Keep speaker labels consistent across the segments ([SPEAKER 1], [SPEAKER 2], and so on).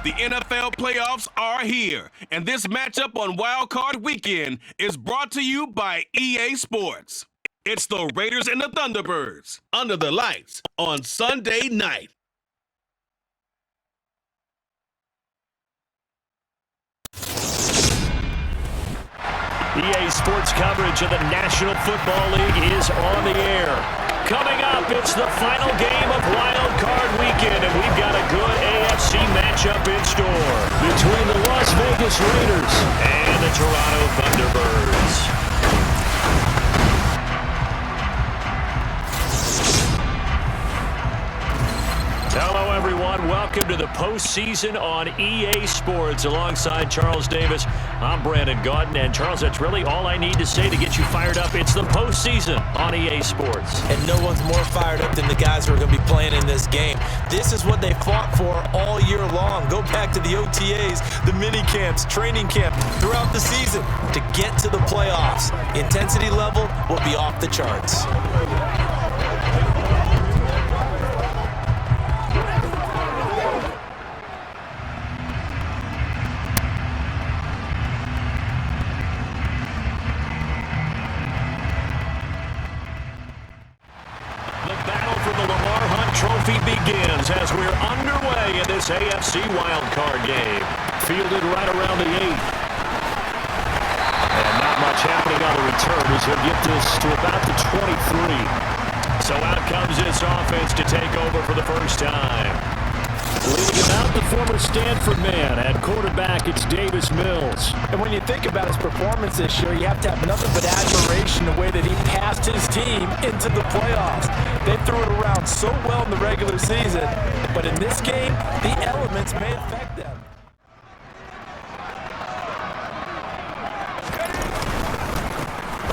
[SPEAKER 1] The NFL playoffs are here, and this matchup on Wildcard weekend is brought to you by EA Sports. It's the Raiders and the Thunderbirds under the lights on Sunday night.
[SPEAKER 2] EA Sports coverage of the National Football League is on the air. Coming up, it's the final game of Wild Card Weekend, and we've got a good AFC matchup in store between the Las Vegas Raiders and the Toronto Thunderbirds. Hello, everyone. Welcome to the postseason on EA Sports. Alongside Charles Davis, I'm Brandon Gaudin. And, Charles, that's really all I need to say to get you fired up. It's the postseason on EA Sports.
[SPEAKER 3] And no one's more fired up than the guys who are going to be playing in this game. This is what they fought for all year long. Go back to the OTAs, the mini camps, training camp, throughout the season to get to the playoffs. Intensity level will be off the charts.
[SPEAKER 2] Begins as we're underway in this AFC wildcard game. Fielded right around the 8th. And not much happening on the return as he'll get this to about the 23. So out comes this offense to take over for the first time. Leading him out, the former Stanford man. At quarterback, it's Davis Mills.
[SPEAKER 4] And when you think about his performance this year, you have to have nothing but admiration the way that he passed his team into the playoffs. They threw it around so well in the regular season, but in this game, the elements may affect them.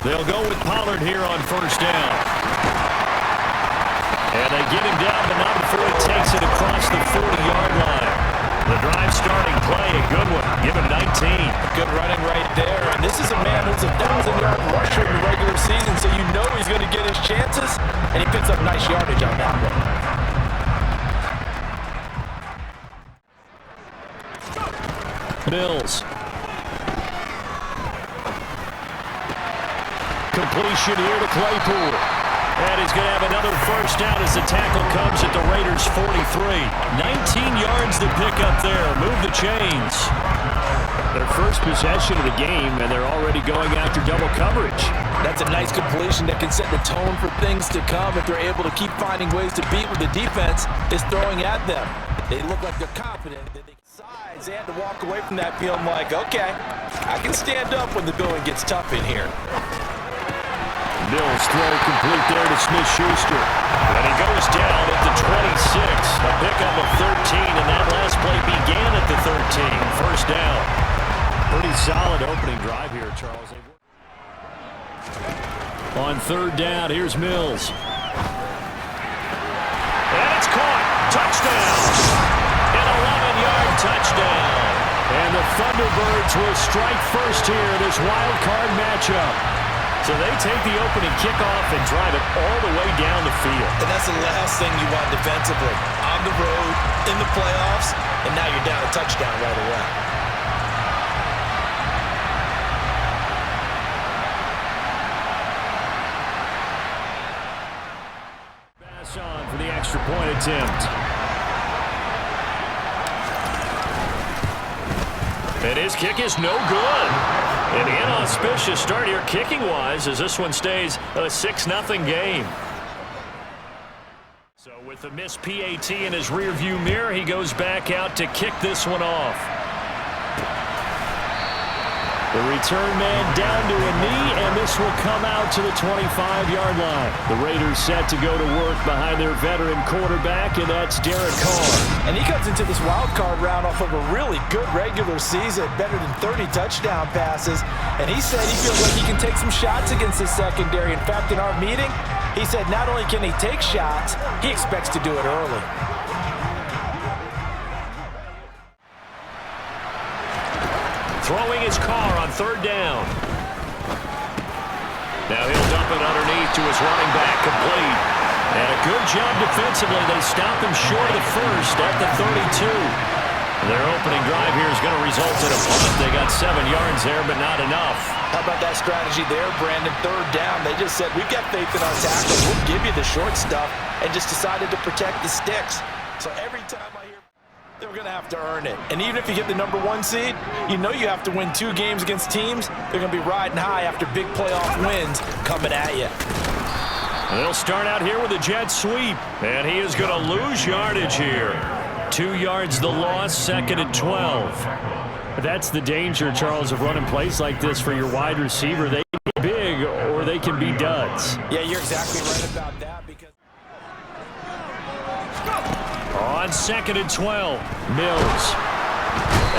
[SPEAKER 2] They'll go with Pollard here on first down. And they get him down, but not before he takes it across the 40-yard line. The drive starting play, a good one. Give him 19.
[SPEAKER 4] Good running right there. And this is a man who's a 1,000-yard rusher in the regular season, so you know he's going to get his chances, and he picks up nice yardage on that one.
[SPEAKER 2] Mills. Completion here to Claypool. And he's going to have another first down as the tackle comes at the Raiders' 43. 19 yards to pick up there. Move the chains. Their first possession of the game, and they're already going after double coverage.
[SPEAKER 4] That's a nice completion that can set the tone for things to come if they're able to keep finding ways to beat what the defense is throwing at them. They look like they're confident that they can size. They had to walk away from that feeling like, okay, I can stand up when the going gets tough in here.
[SPEAKER 2] Mills throw complete there to Smith-Schuster. And he goes down at the 26. A pickup of 13, and that last play began at the 13. First down. Pretty solid opening drive here, Charles. On third down, here's Mills. And it's caught. Touchdown. An 11-yard touchdown. And the Thunderbirds will strike first here in this wild card matchup. So they take the opening kickoff and drive it all the way down the field.
[SPEAKER 3] And that's the last thing you want defensively. On the road, in the playoffs, and now you're down a touchdown right away.
[SPEAKER 2] Pass on for the extra point attempt. And his kick is no good. An inauspicious start here kicking-wise as this one stays a 6-0 game. So with the missed PAT in his rearview mirror, he goes back out to kick this one off. The return man down to a knee, and this will come out to the 25-yard line. The Raiders set to go to work behind their veteran quarterback, and that's Derek Carr.
[SPEAKER 4] And he comes into this wild card round off of a really good regular season, better than 30 touchdown passes. And he said he feels like he can take some shots against the secondary. In fact, in our meeting, he said not only can he take shots, he expects to do it early.
[SPEAKER 2] Throwing his Carr on third down. Now he'll dump it underneath to his running back, complete. And a good job defensively. They stop him short of the first at the 32. Their opening drive here is going to result in a punt. They got 7 yards there, but not enough.
[SPEAKER 4] How about that strategy there, Brandon? 3rd down. They just said, we've got faith in our tackles. We'll give you the short stuff, and just decided to protect the sticks. So every time I hear they're going to have to earn it. And even if you get the number 1 seed, you know you have to win 2 games against teams. They're going to be riding high after big playoff wins coming at you.
[SPEAKER 2] They'll start out here with a jet sweep, and he is going to lose yardage here. 2 yards the loss, 2nd and 12. That's the danger, Charles, of running plays like this for your wide receiver. They can be big or they can be duds.
[SPEAKER 4] Yeah, you're exactly right about that. Because
[SPEAKER 2] on 2nd and 12, Mills.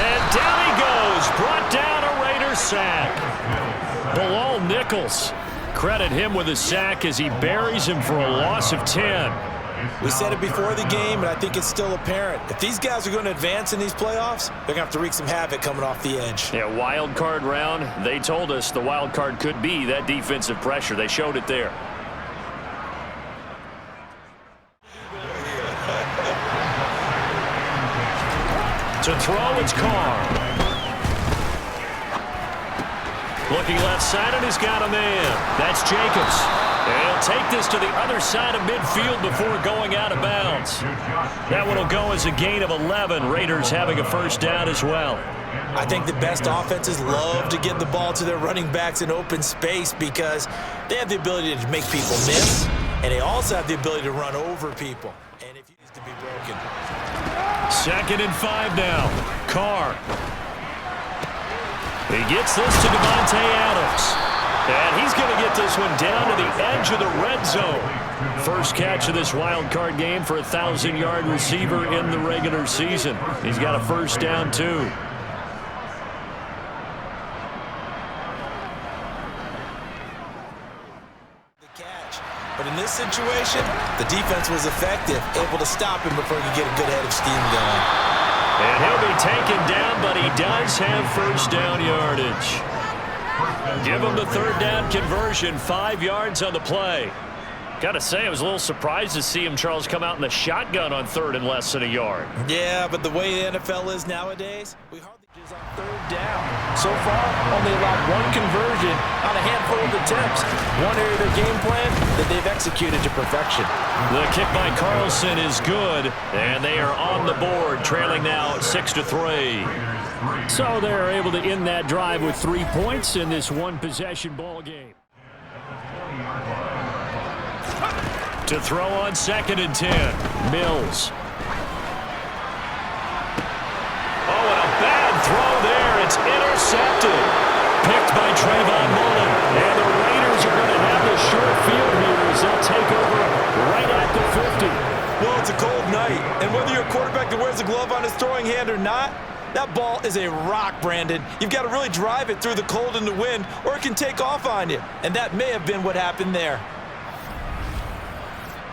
[SPEAKER 2] And down he goes. Brought down a Raider sack. Bilal Nichols. Credit him with a sack as he buries him for a loss of 10.
[SPEAKER 3] We said it before the game, and I think it's still apparent. If these guys are going to advance in these playoffs, they're going to have to wreak some havoc coming off the edge.
[SPEAKER 2] Yeah, wild card round. They told us the wild card could be that defensive pressure. They showed it there. To throw, it's Carr. Looking left side, and he's got a man. That's Jacobs. And he'll take this to the other side of midfield before going out of bounds. That one will go as a gain of 11. Raiders having a first down as well.
[SPEAKER 3] I think the best offenses love to get the ball to their running backs in open space because they have the ability to make people miss, and they also have the ability to run over people. And if it needs to be broken.
[SPEAKER 2] 2nd and 5 now. Carr. He gets this to Devontae Adams. And he's going to get this one down to the edge of the red zone. First catch of this wild card game for a 1,000-yard receiver in the regular season. He's got a first down, too.
[SPEAKER 3] The catch. But in this situation, the defense was effective, able to stop him before he could get a good head of steam going.
[SPEAKER 2] And he'll be taken down, but he does have first down yardage. Give him the 3rd down conversion, 5 yards on the play. Got to say, I was a little surprised to see him, Charles, come out in the shotgun on 3rd and less than a yard.
[SPEAKER 3] Yeah, but the way the NFL is nowadays, we hardly
[SPEAKER 4] is on 3rd down. So far, only allowed 1 conversion on a handful of attempts. One area of their game plan that they've executed to perfection.
[SPEAKER 2] The kick by Carlson is good, and they are on the board, trailing now 6-3. So they're able to end that drive with 3 points in this one-possession ball game. To throw on 2nd and 10, Mills. Oh, and a bad throw there. It's intercepted. Picked by Trayvon Mullen. And the Raiders are going to have the short field here as they'll take over right at the 50.
[SPEAKER 3] Well, it's a cold night, and whether you're a quarterback that wears a glove on his throwing hand or not, that ball is a rock, Brandon. You've got to really drive it through the cold and the wind, or it can take off on you. And that may have been what happened there.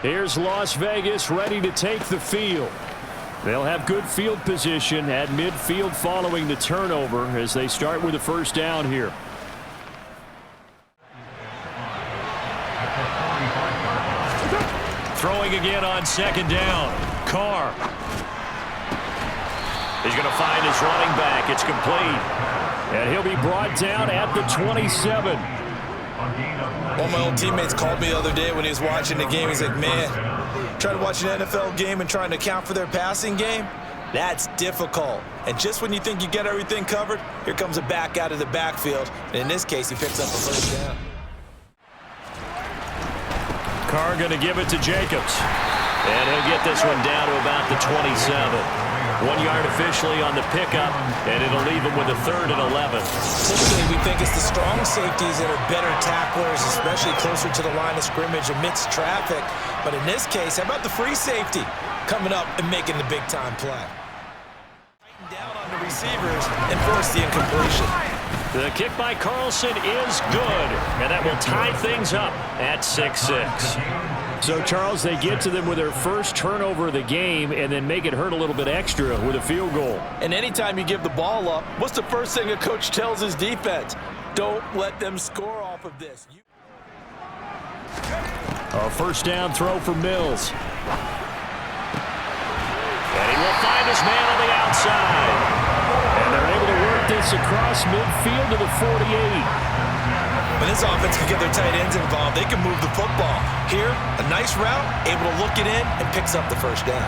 [SPEAKER 2] Here's Las Vegas ready to take the field. They'll have good field position at midfield following the turnover as they start with a first down here. Throwing again on 2nd down. Carr. He's going to find his running back. It's complete. And he'll be brought down at the 27.
[SPEAKER 3] One of my old teammates called me the other day when he was watching the game. He's like, man, trying to watch an NFL game and trying to account for their passing game, that's difficult. And just when you think you get everything covered, here comes a back out of the backfield. And in this case, he picks up a first down.
[SPEAKER 2] Carr going to give it to Jacobs. And he'll get this one down to about the 27. 1 yard officially on the pickup, and it'll leave him with a 3rd and 11.
[SPEAKER 3] Typically, we think it's the strong safeties that are better tacklers, especially closer to the line of scrimmage amidst traffic. But in this case, how about the free safety coming up and making the big-time play? Down on the receivers and force the incompletion.
[SPEAKER 2] The kick by Carlson is good, and that will tie things up at 6-6. So, Charles, they get to them with their first turnover of the game and then make it hurt a little bit extra with a field goal.
[SPEAKER 4] And anytime you give the ball up, what's the first thing a coach tells his defense? Don't let them score off of this.
[SPEAKER 2] A first down throw for Mills. And he will find his man on the outside. And they're able to work this across midfield to the 48.
[SPEAKER 3] When this offense can get their tight ends involved, they can move the football. Here, a nice route, able to look it in, and picks up the first down.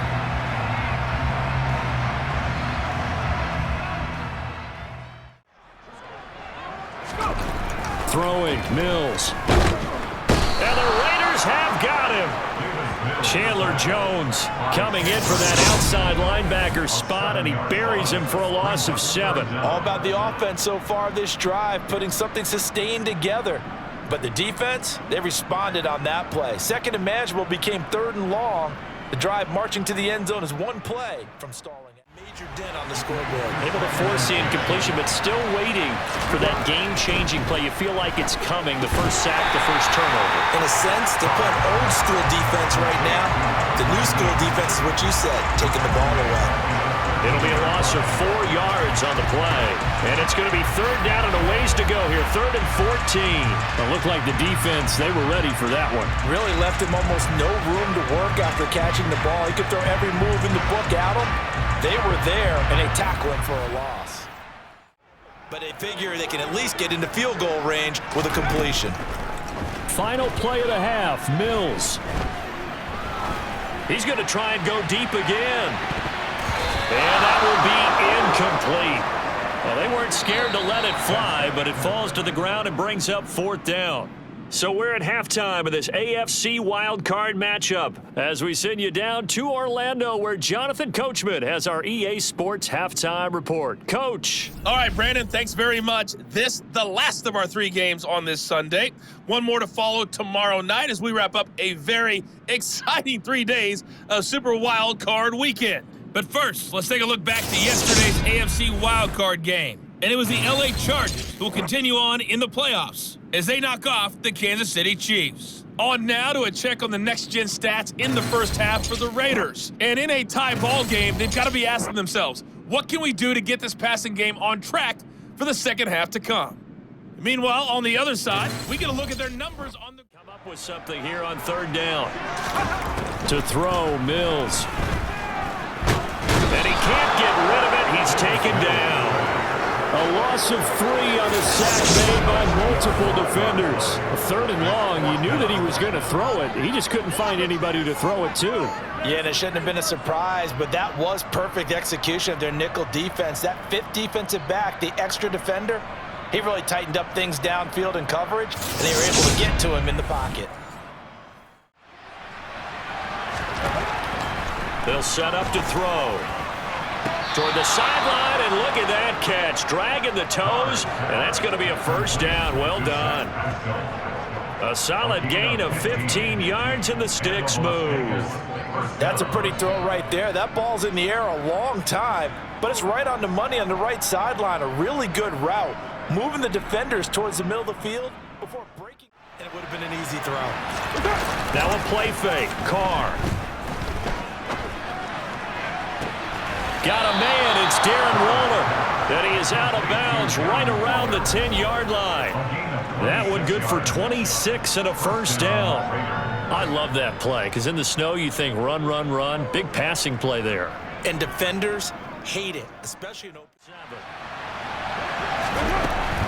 [SPEAKER 2] Throwing, Mills. And the Raiders have got him. Chandler Jones coming in for that outside linebacker spot, and he buries him for a loss of 7.
[SPEAKER 4] All about the offense so far this drive, putting something sustained together. But the defense, they responded on that play. Second and manageable became 3rd and long. The drive marching to the end zone is one play from stalling. Major dent on the scoreboard.
[SPEAKER 2] Able to force the incompletion, but still waiting for that game-changing play. You feel like it's coming, the first sack, the first turnover.
[SPEAKER 3] In a sense, they're playing old-school defense right now. The new-school defense is what you said, taking the ball away.
[SPEAKER 2] It'll be a loss of 4 yards on the play. And it's going to be 3rd down and a ways to go here. 3rd and 14. It looked like the defense, they were ready for that one.
[SPEAKER 4] Really left him almost no room to work after catching the ball. He could throw every move in the book at him. They were there, and they tackle him for a loss.
[SPEAKER 3] But they figure they can at least get into field goal range with a completion.
[SPEAKER 2] Final play of the half, Mills. He's going to try and go deep again. And that will be incomplete. Well, they weren't scared to let it fly, but it falls to the ground and brings up 4th down. So we're at halftime of this AFC Wildcard matchup as we send you down to Orlando, where Jonathan Coachman has our EA Sports halftime report. Coach.
[SPEAKER 5] All right, Brandon, thanks very much. This, the last of our 3 games on this Sunday. One more to follow tomorrow night as we wrap up a very exciting 3 days of Super Wildcard weekend. But first, let's take a look back to yesterday's AFC Wildcard game. And it was the LA Chargers who will continue on in the playoffs as they knock off the Kansas City Chiefs. On now to a check on the next-gen stats in the first half for the Raiders. And in a tie ball game, they've got to be asking themselves, what can we do to get this passing game on track for the second half to come? Meanwhile, on the other side, we get a look at their numbers on the...
[SPEAKER 2] Come up with something here on 3rd down. To throw, Mills. And he can't get rid of it. He's taken down. A loss of 3 on a sack made by multiple defenders. 3rd and long, you knew that he was going to throw it. He just couldn't find anybody to throw it to.
[SPEAKER 4] Yeah, and it shouldn't have been a surprise, but that was perfect execution of their nickel defense. That 5th defensive back, the extra defender, he really tightened up things downfield in coverage, and they were able to get to him in the pocket.
[SPEAKER 2] They'll set up to throw. Toward the sideline, and look at that catch. Dragging the toes, and that's going to be a first down. Well done. A solid gain of 15 yards, and the sticks move.
[SPEAKER 4] That's a pretty throw right there. That ball's in the air a long time, but it's right on the money on the right sideline. A really good route. Moving the defenders towards the middle of the field before breaking.
[SPEAKER 3] And it would have been an easy throw.
[SPEAKER 2] Now a play fake. Carr. Got a man, it's Darren Waller. And he is out of bounds right around the 10-yard line. That one good for 26 and a first down. I love that play, because in the snow you think run, run, run. Big passing play there.
[SPEAKER 3] And defenders hate it, especially in open.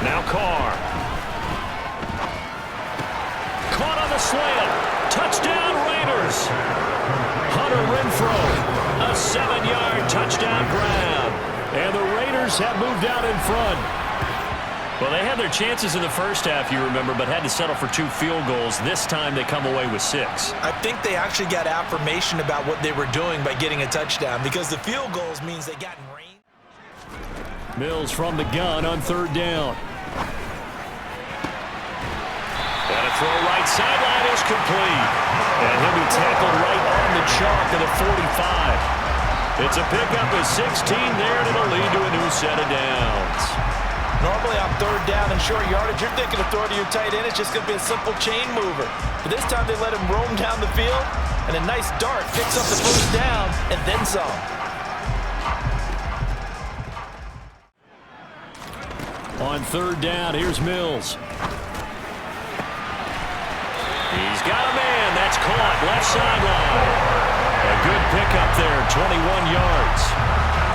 [SPEAKER 2] Now Carr. Caught on the slant. Touchdown Raiders. Hunter Renfrow. A 7-yard touchdown grab. And the Raiders have moved out in front. Well, they had their chances in the first half, you remember, but had to settle for 2 field goals. This time they come away with 6.
[SPEAKER 3] I think they actually got affirmation about what they were doing by getting a touchdown, because the field goals means they got in range.
[SPEAKER 2] Mills from the gun on 3rd down. And a throw right sideline is complete. And he'll be tackled right on the chalk of the 45. It's a pickup of 16 there, and it'll lead to a new set of downs.
[SPEAKER 4] Normally on 3rd down and short yardage, you're thinking of throwing to your tight end. It's just going to be a simple chain mover. But this time they let him roam down the field, and a nice dart picks up the first down and then some.
[SPEAKER 2] On 3rd down, here's Mills. He's got a man. That's caught. Left sideline. A good pickup there, 21 yards.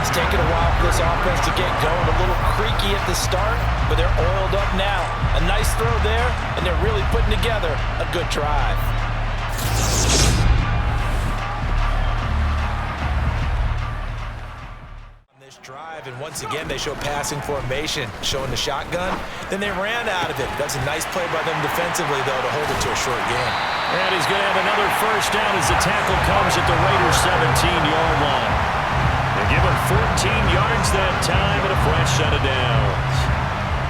[SPEAKER 4] It's taken a while for this offense to get going. A little creaky at the start, but they're oiled up now. A nice throw there, and they're really putting together a good drive.
[SPEAKER 3] On this drive, and once again, they show passing formation, showing the shotgun. Then they ran out of it. That's a nice play by them defensively, though, to hold it to a short game.
[SPEAKER 2] And he's going to have another first down as the tackle comes at the Raiders' 17-yard line. They give him 14 yards that time and a fresh set of downs.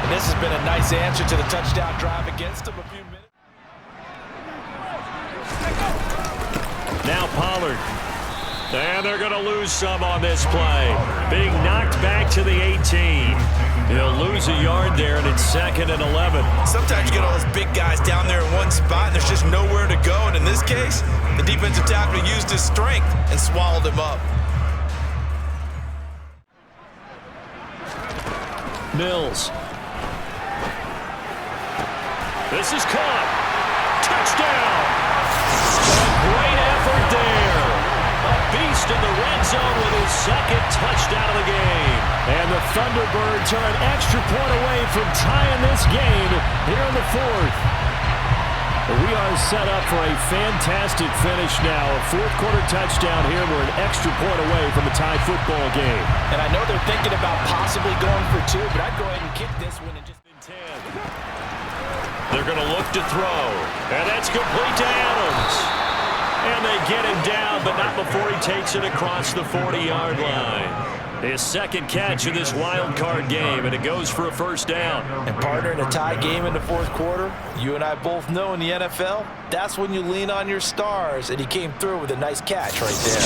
[SPEAKER 4] And this has been a nice answer to the touchdown drive against them a few minutes.
[SPEAKER 2] Now Pollard. And they're going to lose some on this play. Being knocked back to the 18. He'll lose a yard there, and it's 2nd and 11.
[SPEAKER 3] Sometimes you get all those big guys down there in one spot, and there's just nowhere to go. And in this case, the defensive tackle used his strength and swallowed him up.
[SPEAKER 2] Mills. This is caught. Touchdown. A great effort there. A beast in the red zone with his 2nd touchdown of the game. And the Thunderbirds are an extra point away from tying this game here in the 4th. We are set up for a fantastic finish now. A 4th-quarter touchdown here. We're an extra point away from a tie football game.
[SPEAKER 4] And I know they're thinking about possibly going for 2, but I'd go ahead and kick this one and just...
[SPEAKER 2] 10. They're going to look to throw. And that's complete to Adams. And they get him down, but not before he takes it across the 40-yard line. His 2nd catch of this wild card game, and it goes for a first down.
[SPEAKER 4] And partner, in a tie game in the 4th quarter, you and I both know in the NFL, that's when you lean on your stars, and he came through with a nice catch right there.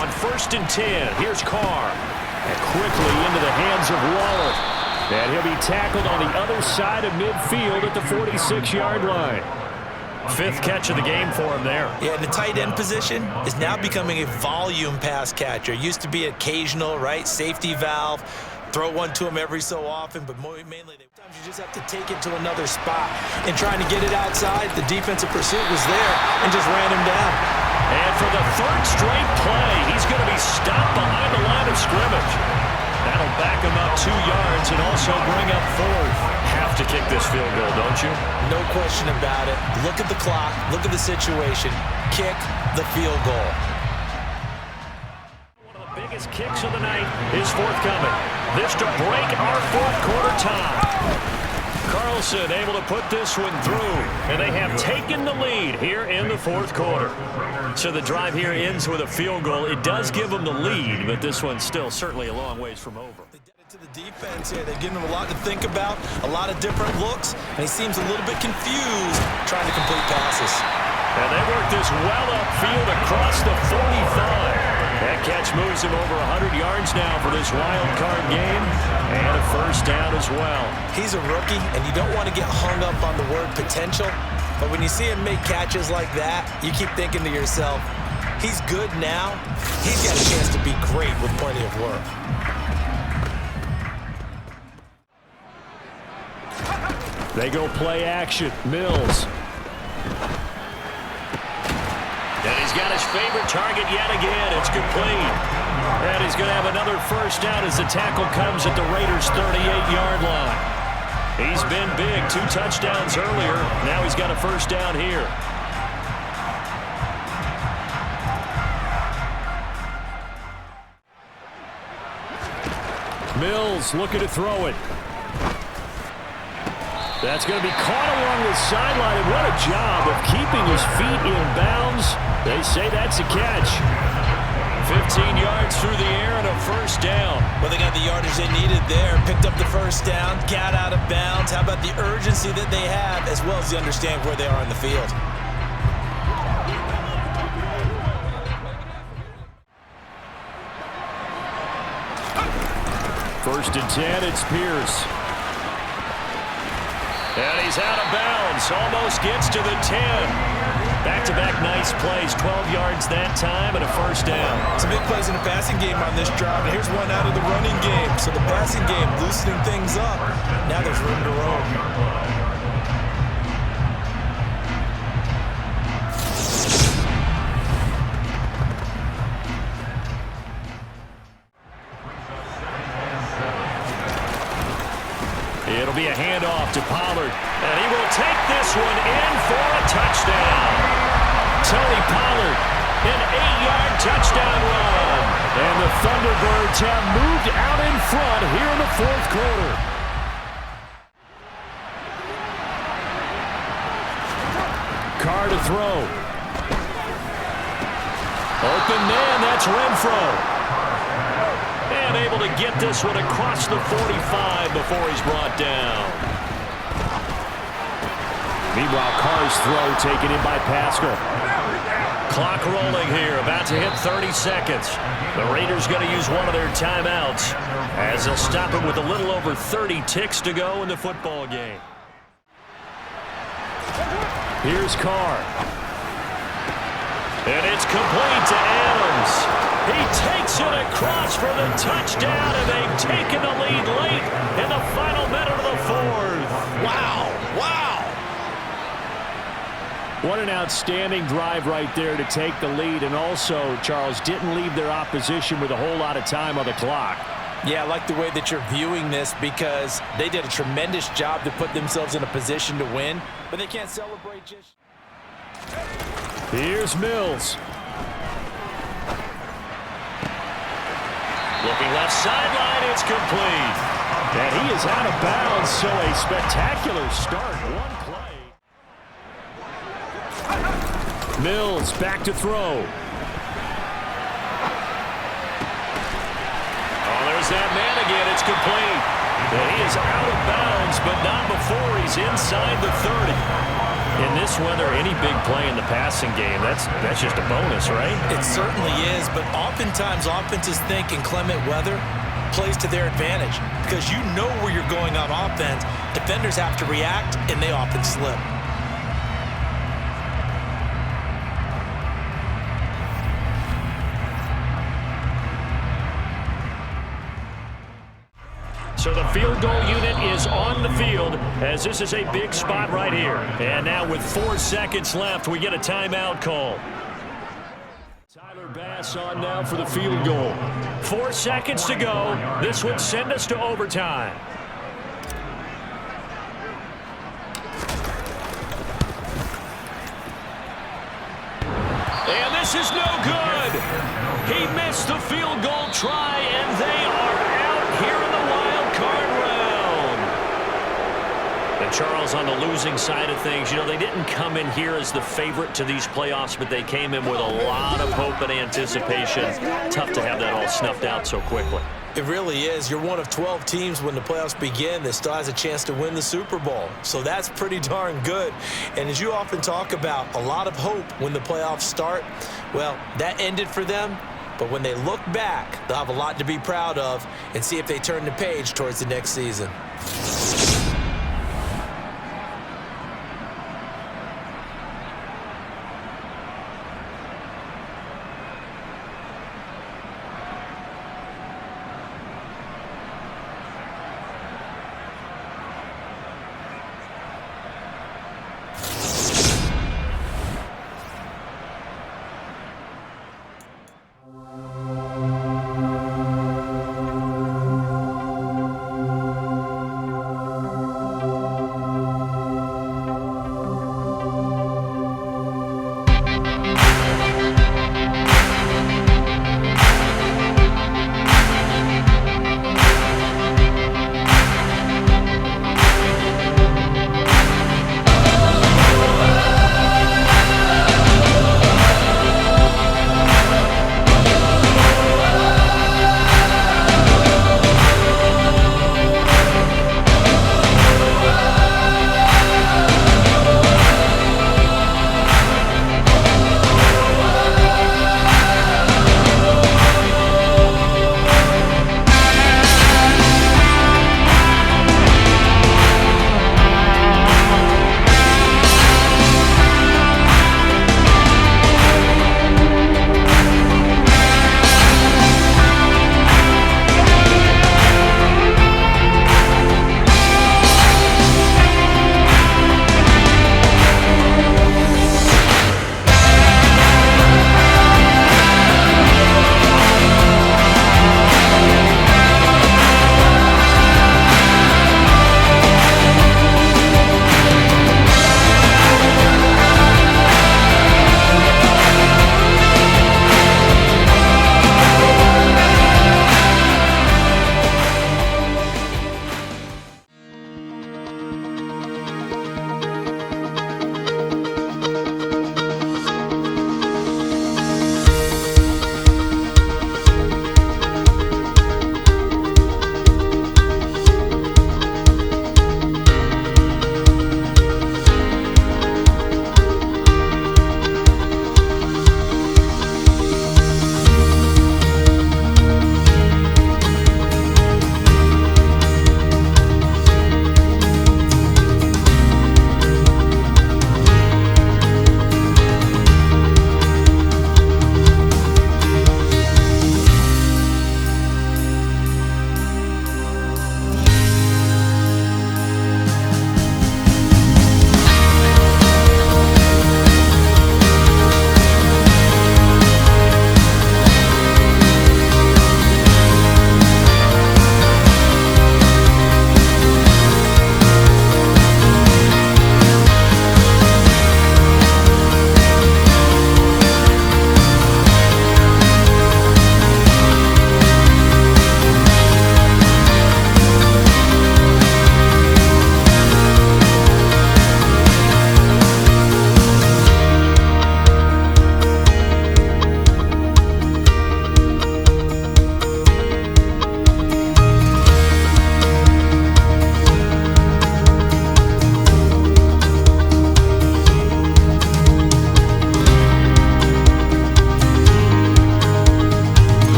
[SPEAKER 2] On 1st and 10, here's Carr. And quickly into the hands of Waller. And he'll be tackled on the other side of midfield at the 46-yard line. 5th catch of the game for him there.
[SPEAKER 3] Yeah, and the tight end position is now becoming a volume pass catcher. Used to be occasional, right? Safety valve. Throw one to him every so often, but mainly sometimes you just have to take it to another spot. And trying to get it outside, the defensive pursuit was there and just ran him down.
[SPEAKER 2] And for the 3rd straight play, he's going to be stopped behind the line of scrimmage. That'll back him up 2 yards and also bring up 4th. Have to kick this field goal, don't you?
[SPEAKER 3] No question about it. Look at the clock. Look at the situation. Kick the field goal.
[SPEAKER 2] One of the biggest kicks of the night is forthcoming. This to break our 4th quarter tie. Carlson able to put this one through, and they have taken the lead here in the 4th quarter. So the drive here ends with a field goal. It does give them the lead, but this one's still certainly a long ways from over.
[SPEAKER 3] They did it to the defense here. They've given him a lot to think about, a lot of different looks, and he seems a little bit confused trying to complete passes.
[SPEAKER 2] And they work this well upfield across the 45. That catch moves him over 100 yards now for this wild card game, and a first down as well.
[SPEAKER 3] He's a rookie, and you don't want to get hung up on the word potential, but when you see him make catches like that, you keep thinking to yourself, he's good now. He's got a chance to be great with plenty of work.
[SPEAKER 2] They go play action. Mills. And he's got his favorite target yet again. It's complete. And he's going to have another first down as the tackle comes at the Raiders' 38-yard line. He's been big. 2 touchdowns earlier. Now he's got a first down here. Mills looking to throw it. That's going to be caught along the sideline, and what a job of keeping his feet in bounds. They say that's a catch. 15 yards through the air and a first down.
[SPEAKER 3] Well, they got the yardage they needed there. Picked up the first down, got out of bounds. How about the urgency that they have, as well as the understand where they are in the field?
[SPEAKER 2] First and 10, it's Pierce. And he's out of bounds. Almost gets to the 10. Back-to-back nice plays, 12 yards that time and a first down.
[SPEAKER 3] Some big plays in the passing game on this drive, and here's one out of the running game. So the passing game loosening things up. Now there's room to roam.
[SPEAKER 2] It'll be a handoff to Pollard, and he will take this one in for a touchdown. Tony Pollard, an 8-yard touchdown run. And the Thunderbirds have moved out in front here in the fourth quarter. Carr to throw. Open man, that's Renfro. And able to get this one across the 45 before he's brought down. Meanwhile, Carr's throw taken in by Pascal. Clock rolling here, about to hit 30 seconds. The Raiders going to use one of their timeouts as they'll stop it with a little over 30 ticks to go in the football game. Here's Carr. And it's complete to Adams. He takes it across for the touchdown, and they've taken the lead late in the final minute of the fourth. Wow, wow. What an outstanding drive right there to take the lead, and also, Charles, didn't leave their opposition with a whole lot of time on the clock.
[SPEAKER 4] Yeah, I like the way that you're viewing this because they did a tremendous job to put themselves in a position to win, but they can't celebrate just...
[SPEAKER 2] Here's Mills. Looking left sideline, it's complete. And he is out of bounds, so a spectacular start. One play. Mills back to throw. Oh, there's that man again. It's complete. And he is out of bounds, but not before he's inside the 30. In this weather, any big play in the passing game, that's just a bonus, right?
[SPEAKER 3] It certainly is, but oftentimes offenses think inclement weather plays to their advantage because you know where you're going on offense. Defenders have to react, and they often slip.
[SPEAKER 2] So the field goal unit is on the field as this is a big spot right here. And now with 4 seconds left, we get a timeout call. Tyler Bass on now for the field goal. 4 seconds to go. This would send us to overtime. And this is no good. He missed the field goal try, and they are out here in the Wildcard round. And Charles, on the losing side of things, you know, they didn't come in here as the favorite to these playoffs, but they came in with a lot of hope and anticipation. Tough to have that all snuffed out so quickly.
[SPEAKER 3] It really is. You're one of 12 teams when the playoffs begin that still has a chance to win the Super Bowl. So that's pretty darn good. And as you often talk about, a lot of hope when the playoffs start. Well, that ended for them. But when they look back, they'll have a lot to be proud of and see if they turn the page towards the next season.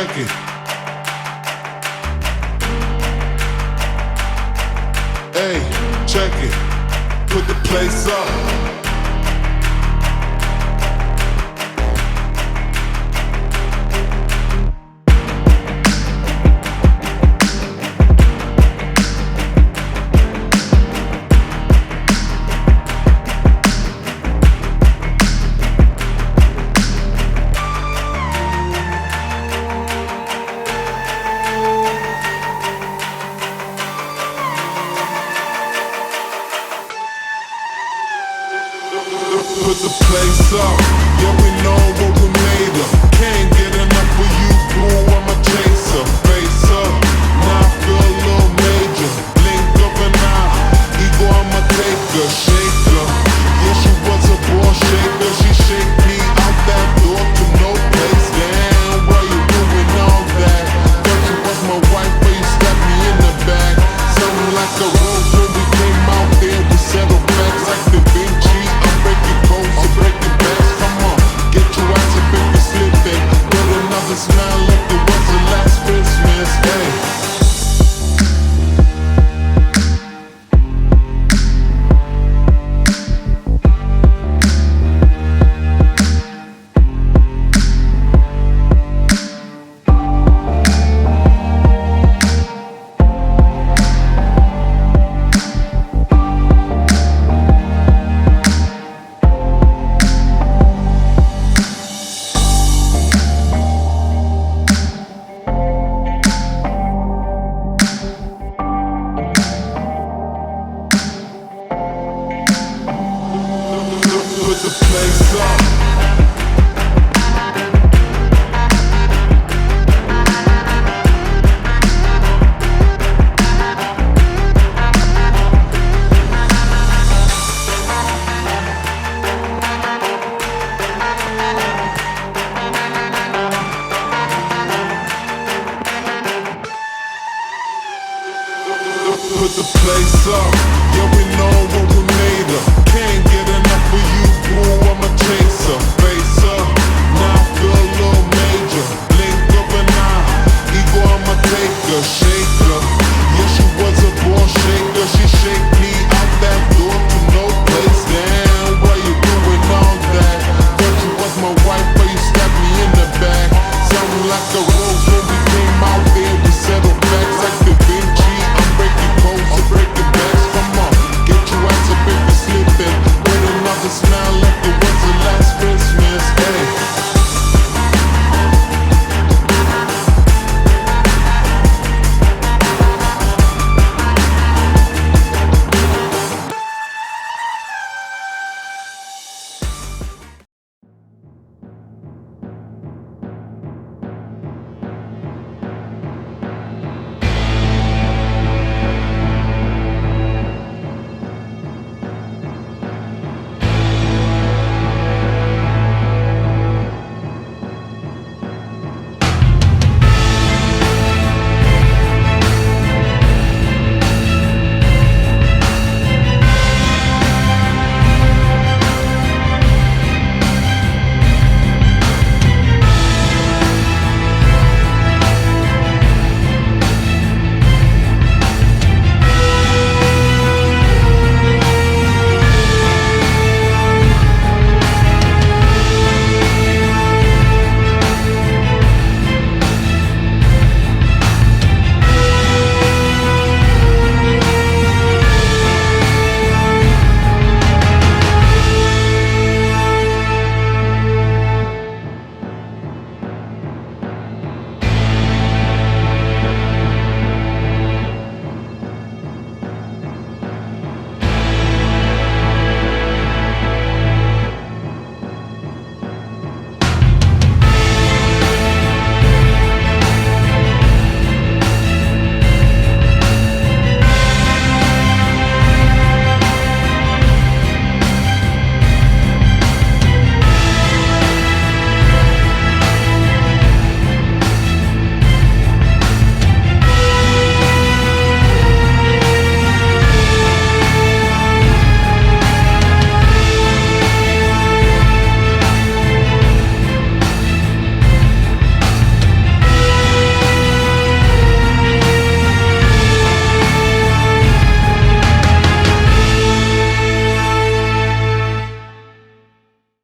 [SPEAKER 6] check it. Hey, check it. Put the place up. Put the place up, yeah we know what we made of. Can't get enough of you, boo, I'm a chaser. Face up, now I feel a little major. Blink of an eye, ego I'ma take her. Shaker, yeah she was a ball shaker. She shake me out that door to no place. Damn, why you doing all that? Thought you was my wife, but you stabbed me in the back. Something like a rose when we came out there, we settled facts like the Vinci. So break the backs, come on, get your ass up if you slip it. Put another smile like it was the last Christmas, hey. Put the place up. Put the place up. Yeah, we know what we made of. Can't get